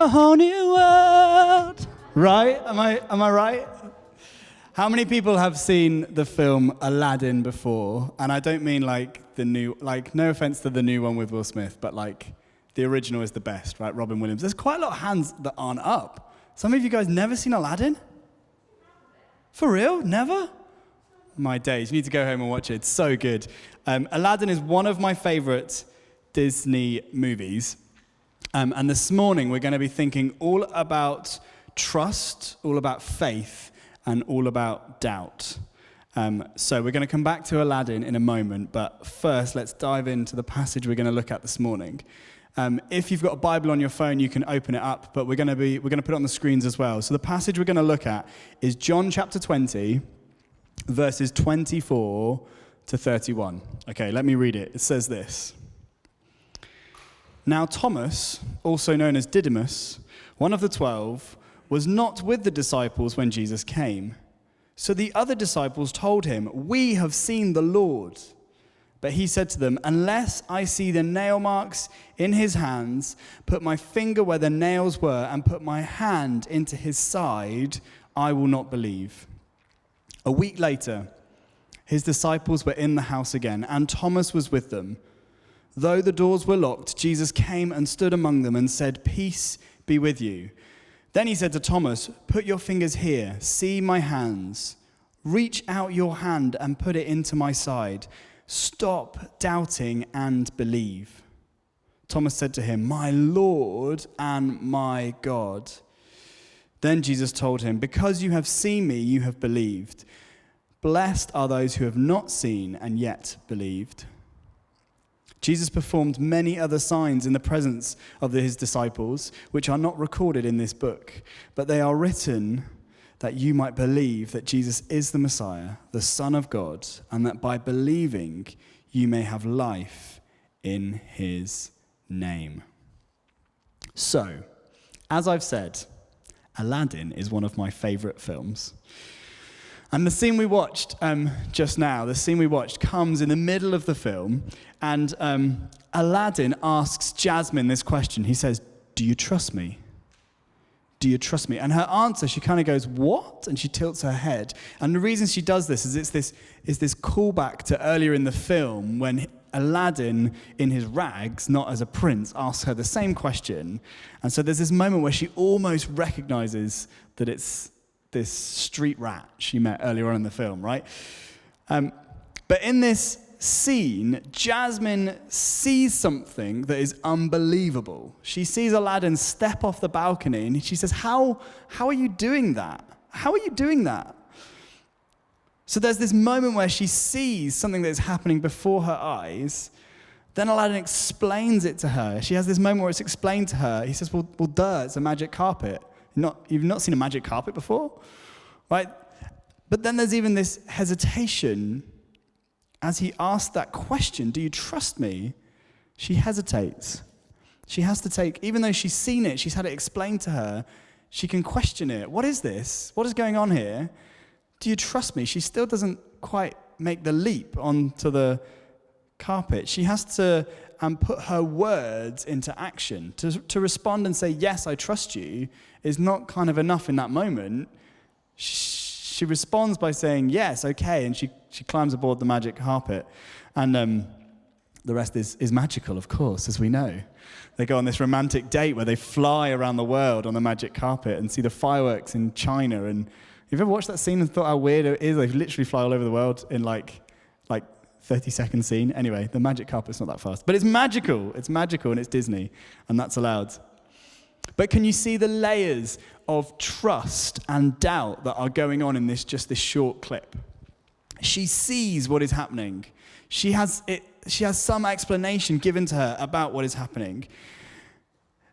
a whole new world. Right? Am I right? How many people have seen the film Aladdin before? And I don't mean like the new, like no offense to the new one with Will Smith, but like the original is the best, right? Robin Williams. There's quite a lot of hands that aren't up. Some of you guys never seen Aladdin? For real? Never? My days. You need to go home and watch it. It's so good. Aladdin is one of my favorite Disney movies. And this morning we're going to be thinking all about trust, all about faith, and all about doubt. So we're going to come back to Aladdin in a moment, but first let's dive into the passage we're going to look at this morning. If you've got a Bible on your phone, you can open it up, but we're going to put it on the screens as well. So the passage we're going to look at is John chapter 20, verses 24 to 31. Okay, let me read it. It says this. Now Thomas, also known as Didymus, one of the 12, was not with the disciples when Jesus came. So the other disciples told him, "We have seen the Lord." But he said to them, "Unless I see the nail marks in his hands, put my finger where the nails were, and put my hand into his side, I will not believe." A week later, his disciples were in the house again, and Thomas was with them. Though the doors were locked, Jesus came and stood among them and said, "Peace be with you." Then he said to Thomas, "Put your fingers here, see my hands. Reach out your hand and put it into my side. Stop doubting and believe." Thomas said to him, "My Lord and my God." Then Jesus told him, "Because you have seen me, you have believed. Blessed are those who have not seen and yet believed." Jesus performed many other signs in the presence of his disciples, which are not recorded in this book, but they are written that you might believe that Jesus is the Messiah, the Son of God, and that by believing you may have life in his name. So, as I've said, Aladdin is one of my favorite films. And the scene we watched just now, comes in the middle of the film, and Aladdin asks Jasmine this question. He says, "Do you trust me? Do you trust me?" And her answer, she kind of goes, "What?" And she tilts her head. And the reason she does this is it's this callback to earlier in the film when Aladdin, in his rags, not as a prince, asks her the same question. And so there's this moment where she almost recognizes that it's this street rat she met earlier on in the film, right? But in this scene, Jasmine sees something that is unbelievable. She sees Aladdin step off the balcony, and she says, how are you doing that? How are you doing that? So there's this moment where she sees something that is happening before her eyes. Then Aladdin explains it to her. She has this moment where it's explained to her. He says, well, duh, it's a magic carpet. You've not seen a magic carpet before, right? But then there's even this hesitation as he asks that question, "Do you trust me?" She hesitates. She has to take, even though she's seen it, she's had it explained to her, she can question it. What is this? What is going on here? Do you trust me? She still doesn't quite make the leap onto the carpet. She has to put her words into action. To respond and say, "Yes, I trust you," is not kind of enough in that moment. She responds by saying, "Yes, okay," and she climbs aboard the magic carpet. And the rest is magical, of course, as we know. They go on this romantic date where they fly around the world on the magic carpet and see the fireworks in China. And you've ever watched that scene and thought how weird it is? They literally fly all over the world in like 30-second scene. Anyway, the magic carpet's not that fast. But it's magical. It's magical and it's Disney, and that's allowed. But can you see the layers of trust and doubt that are going on in this short clip? She sees what is happening. She has some explanation given to her about what is happening.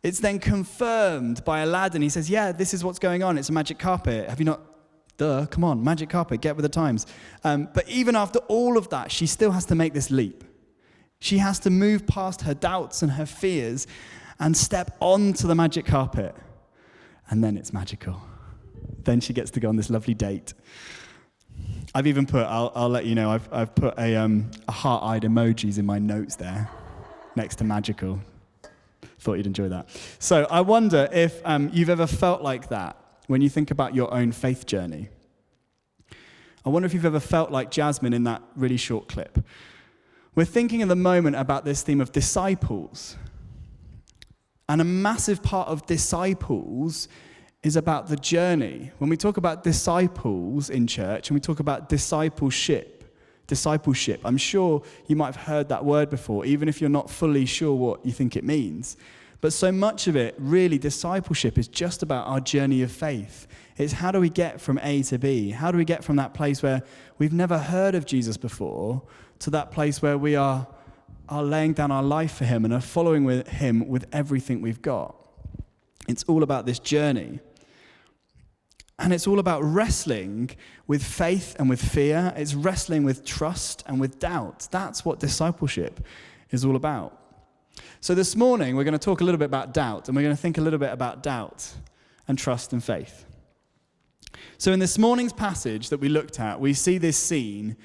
It's then confirmed by Aladdin. He says, "Yeah, this is what's going on. It's a magic carpet. Have you not? Duh, come on, magic carpet, get with the times." But even after all of that, she still has to make this leap. She has to move past her doubts and her fears and step onto the magic carpet. And then it's magical. Then she gets to go on this lovely date. I've even put, I'll let you know, I've put a heart-eyed emojis in my notes there, next to magical. Thought you'd enjoy that. So I wonder if you've ever felt like that when you think about your own faith journey. I wonder if you've ever felt like Jasmine in that really short clip. We're thinking at the moment about this theme of disciples. And a massive part of disciples is about the journey. When we talk about disciples in church and we talk about discipleship, I'm sure you might have heard that word before, even if you're not fully sure what you think it means. But so much of it, really, discipleship is just about our journey of faith. It's how do we get from A to B? How do we get from that place where we've never heard of Jesus before to that place where we are laying down our life for him and are following with him with everything we've got? It's all about this journey. And it's all about wrestling with faith and with fear. It's wrestling with trust and with doubt. That's what discipleship is all about. So this morning, we're going to talk a little bit about doubt, and we're going to think a little bit about doubt and trust and faith. So in this morning's passage that we looked at, we see this scene,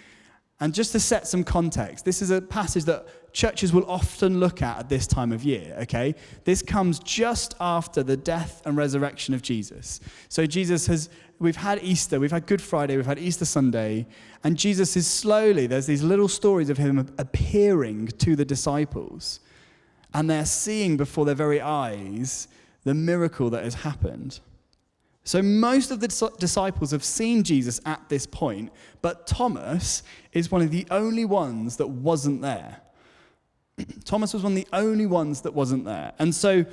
and just to set some context, this is a passage that churches will often look at this time of year, okay? This comes just after the death and resurrection of Jesus. So we've had Easter, we've had Good Friday, we've had Easter Sunday, and Jesus is slowly, there's these little stories of him appearing to the disciples, and they're seeing before their very eyes the miracle that has happened. So most of the disciples have seen Jesus at this point, but Thomas is one of the only ones that wasn't there. Thomas was one of the only ones that wasn't there. And so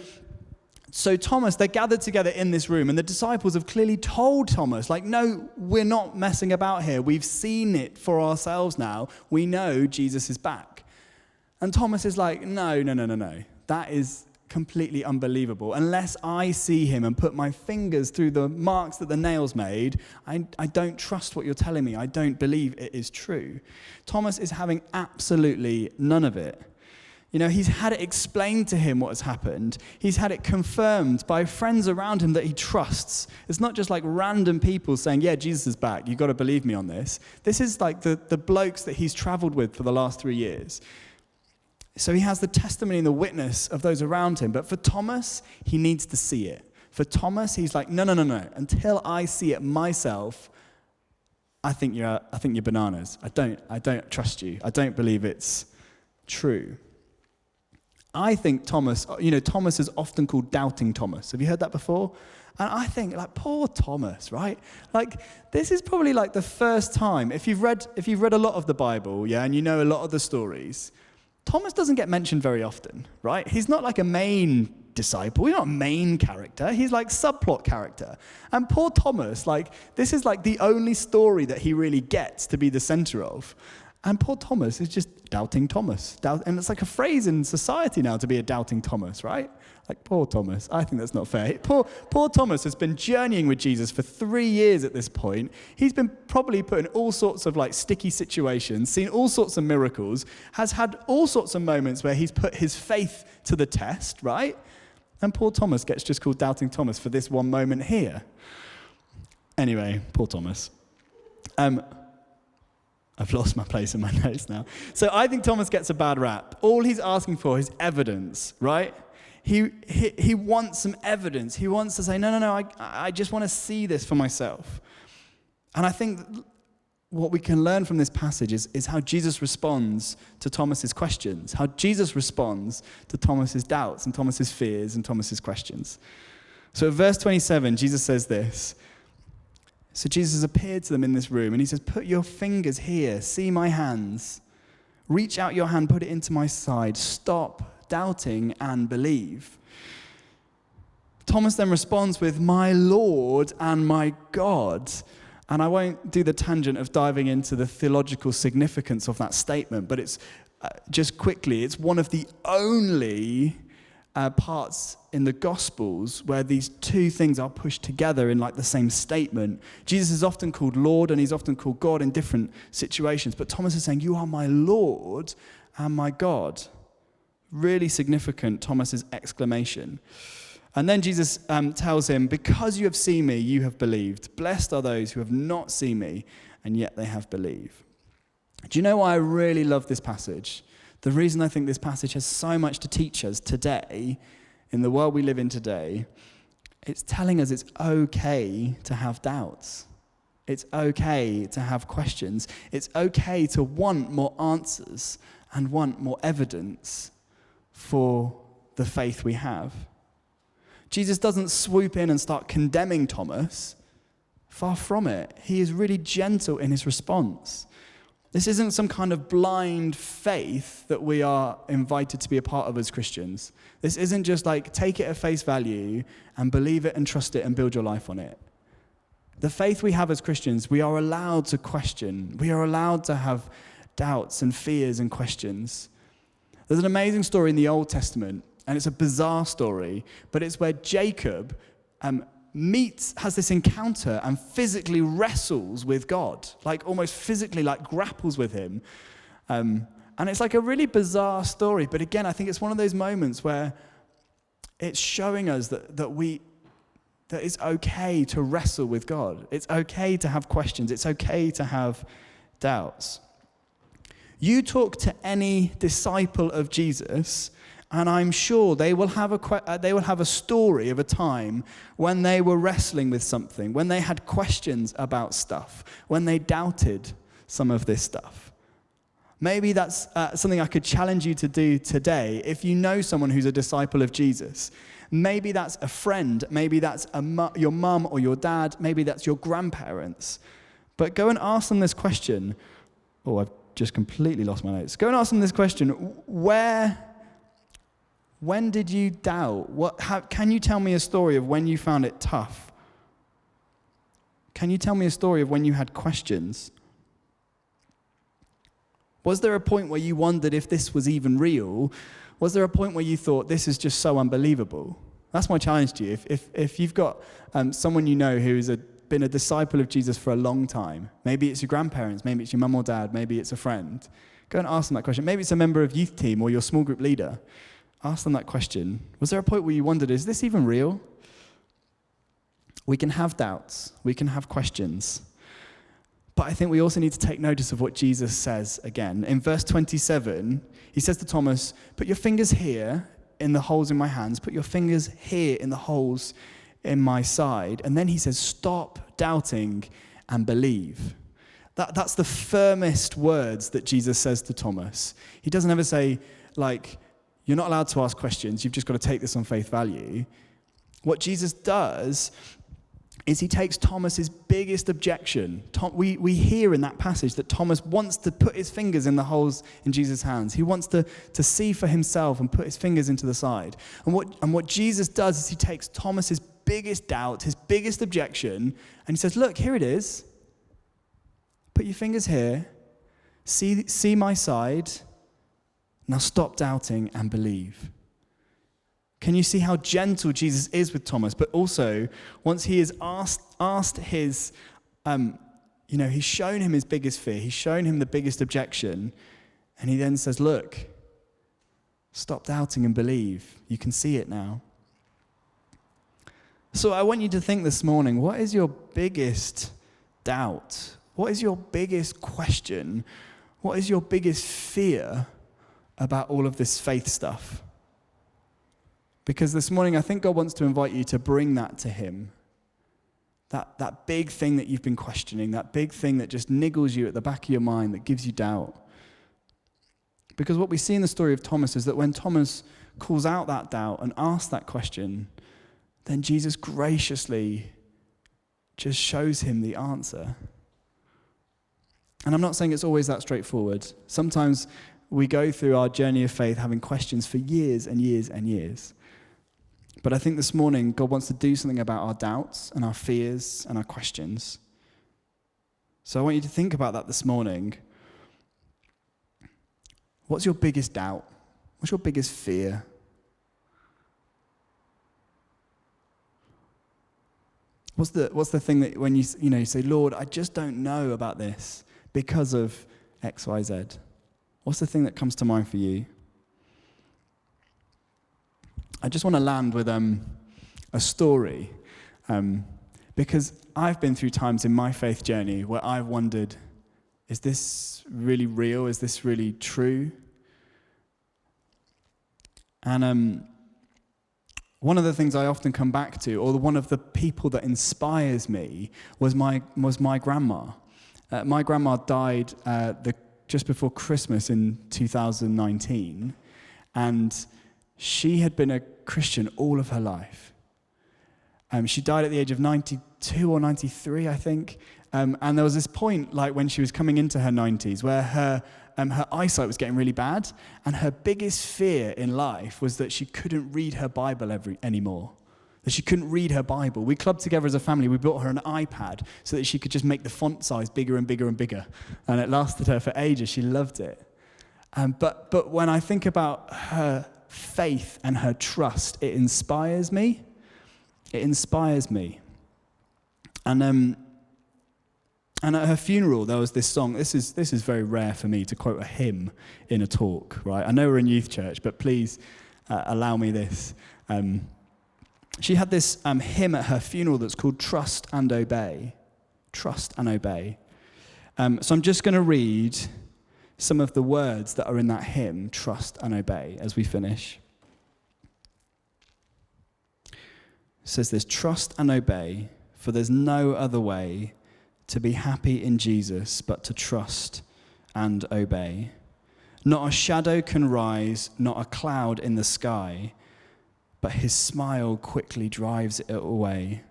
Thomas, they're gathered together in this room, and the disciples have clearly told Thomas, like, no, we're not messing about here. We've seen it for ourselves now. We know Jesus is back. And Thomas is like, no. That is completely unbelievable. Unless I see him and put my fingers through the marks that the nails made, I don't trust what you're telling me. I don't believe it is true. Thomas is having absolutely none of it. You know, he's had it explained to him what has happened. He's had it confirmed by friends around him that he trusts. It's not just like random people saying, yeah, Jesus is back. You've got to believe me on this. This is like the blokes that he's traveled with for the last 3 years. So he has the testimony and the witness of those around him. But for Thomas, he needs to see it. For Thomas, he's like, no. Until I see it myself, I think you're bananas. I don't trust you. I don't believe it's true. I think Thomas is often called Doubting Thomas. Have you heard that before? And I think, like, poor Thomas, right? Like, this is probably like the first time, if you've read a lot of the Bible, yeah, and you know a lot of the stories, Thomas doesn't get mentioned very often, right? He's not like a main disciple. He's not a main character. He's like subplot character. And poor Thomas, like, this is like the only story that he really gets to be the center of. And poor Thomas is just Doubting Thomas. And it's like a phrase in society now to be a Doubting Thomas, right? Like, poor Thomas. I think that's not fair. Poor Thomas has been journeying with Jesus for 3 years at this point. He's been probably put in all sorts of like sticky situations, seen all sorts of miracles, has had all sorts of moments where he's put his faith to the test, right? And poor Thomas gets just called Doubting Thomas for this one moment here. Anyway, poor Thomas. I've lost my place in my notes now. So I think Thomas gets a bad rap. All he's asking for is evidence, right? He wants some evidence. He wants to say, no, I just want to see this for myself. And I think what we can learn from this passage is how Jesus responds to Thomas's questions, how Jesus responds to Thomas's doubts and Thomas's fears and Thomas's questions. So at verse 27, Jesus says this. So Jesus appeared to them in this room, and he says, put your fingers here, see my hands. Reach out your hand, put it into my side. Stop doubting and believe. Thomas then responds with, my Lord and my God. And I won't do the tangent of diving into the theological significance of that statement, but it's just quickly, it's one of the only parts in the Gospels where these two things are pushed together in like the same statement. Jesus is often called Lord and he's often called God in different situations, but Thomas is saying, you are my Lord and my God. Really significant, Thomas's exclamation. And then Jesus tells him, because you have seen me, you have believed. Blessed are those who have not seen me, and yet they have believed. Do you know why I really love this passage? The reason I think this passage has so much to teach us today in the world we live in today, it's telling us it's okay to have doubts. It's okay to have questions. It's okay to want more answers and want more evidence for the faith we have. Jesus doesn't swoop in and start condemning Thomas. Far from it. He is really gentle in his response. This isn't some kind of blind faith that we are invited to be a part of as Christians. This isn't just like take it at face value and believe it and trust it and build your life on it. The faith we have as Christians, we are allowed to question. We are allowed to have doubts and fears and questions. There's an amazing story in the Old Testament, and it's a bizarre story, but it's where Jacob has this encounter and physically wrestles with God, like almost physically like grapples with him. And it's like a really bizarre story, but again, I think it's one of those moments where it's showing us that it's okay to wrestle with God. It's okay to have questions. It's okay to have doubts. You talk to any disciple of Jesus, and I'm sure they will have a story of a time when they were wrestling with something, when they had questions about stuff, when they doubted some of this stuff. Maybe that's something I could challenge you to do today. If you know someone who's a disciple of Jesus, maybe that's a friend, maybe that's your mum or your dad, maybe that's your grandparents. But go and ask them this question. Oh, I've just completely lost my notes. Go and ask them this question. When did you doubt? Can you tell me a story of when you found it tough? Can you tell me a story of when you had questions? Was there a point where you wondered if this was even real? Was there a point where you thought, this is just so unbelievable? That's my challenge to you. If you've got someone you know who has been a disciple of Jesus for a long time, maybe it's your grandparents, maybe it's your mum or dad, maybe it's a friend, go and ask them that question. Maybe it's a member of youth team or your small group leader. Ask them that question. Was there a point where you wondered, is this even real? We can have doubts. We can have questions. But I think we also need to take notice of what Jesus says again. In verse 27, he says to Thomas, put your fingers here in the holes in my hands. Put your fingers here in the holes in my side. And then he says, stop doubting and believe. That's the firmest words that Jesus says to Thomas. He doesn't ever say, like, you're not allowed to ask questions. You've just got to take this on faith value. What Jesus does is he takes Thomas's biggest objection. We hear in that passage that Thomas wants to put his fingers in the holes in Jesus' hands. He wants to see for himself and put his fingers into the side. And what Jesus does is he takes Thomas's biggest doubt, his biggest objection, and he says, look, here it is. Put your fingers here. See my side. Now stop doubting and believe. Can you see how gentle Jesus is with Thomas? But also, once he has asked his, he's shown him his biggest fear. He's shown him the biggest objection. And he then says, look, stop doubting and believe. You can see it now. So I want you to think this morning, what is your biggest doubt? What is your biggest question? What is your biggest fear about all of this faith stuff? Because this morning, I think God wants to invite you to bring that to him. That big thing that you've been questioning, that big thing that just niggles you at the back of your mind, that gives you doubt. Because what we see in the story of Thomas is that when Thomas calls out that doubt and asks that question, then Jesus graciously just shows him the answer. And I'm not saying it's always that straightforward. Sometimes we go through our journey of faith having questions for years and years and years. But I think this morning, God wants to do something about our doubts and our fears and our questions. So I want you to think about that this morning. What's your biggest doubt? What's your biggest fear? What's the thing that when you say, Lord, I just don't know about this because of X, Y, Z? What's the thing that comes to mind for you? I just want to land with a story because I've been through times in my faith journey where I've wondered, is this really real? Is this really true? And one of the things I often come back to, or one of the people that inspires me, was my grandma. My grandma died just before Christmas in 2019, and she had been a Christian all of her life. She died at the age of 92 or 93, I think. And there was this point, like when she was coming into her 90s, where her eyesight was getting really bad, and her biggest fear in life was that she couldn't read her Bible anymore. That she couldn't read her Bible. We clubbed together as a family. We bought her an iPad so that she could just make the font size bigger and bigger and bigger. And it lasted her for ages. She loved it. But when I think about her faith and her trust, it inspires me. It inspires me. And at her funeral, there was this song. This is very rare for me to quote a hymn in a talk, right? I know we're in youth church, but please allow me this. She had this hymn at her funeral that's called Trust and Obey. Trust and Obey. So I'm just going to read some of the words that are in that hymn, Trust and Obey, as we finish. It says this: trust and obey, for there's no other way to be happy in Jesus but to trust and obey. Not a shadow can rise, not a cloud in the sky, but his smile quickly drives it away.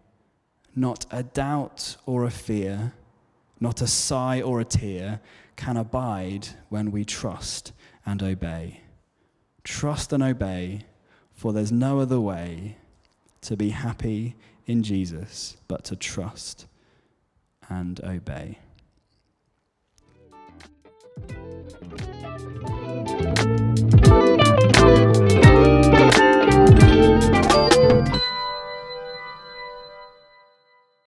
Not a doubt or a fear, not a sigh or a tear can abide when we trust and obey. Trust and obey, for there's no other way to be happy in Jesus but to trust and obey.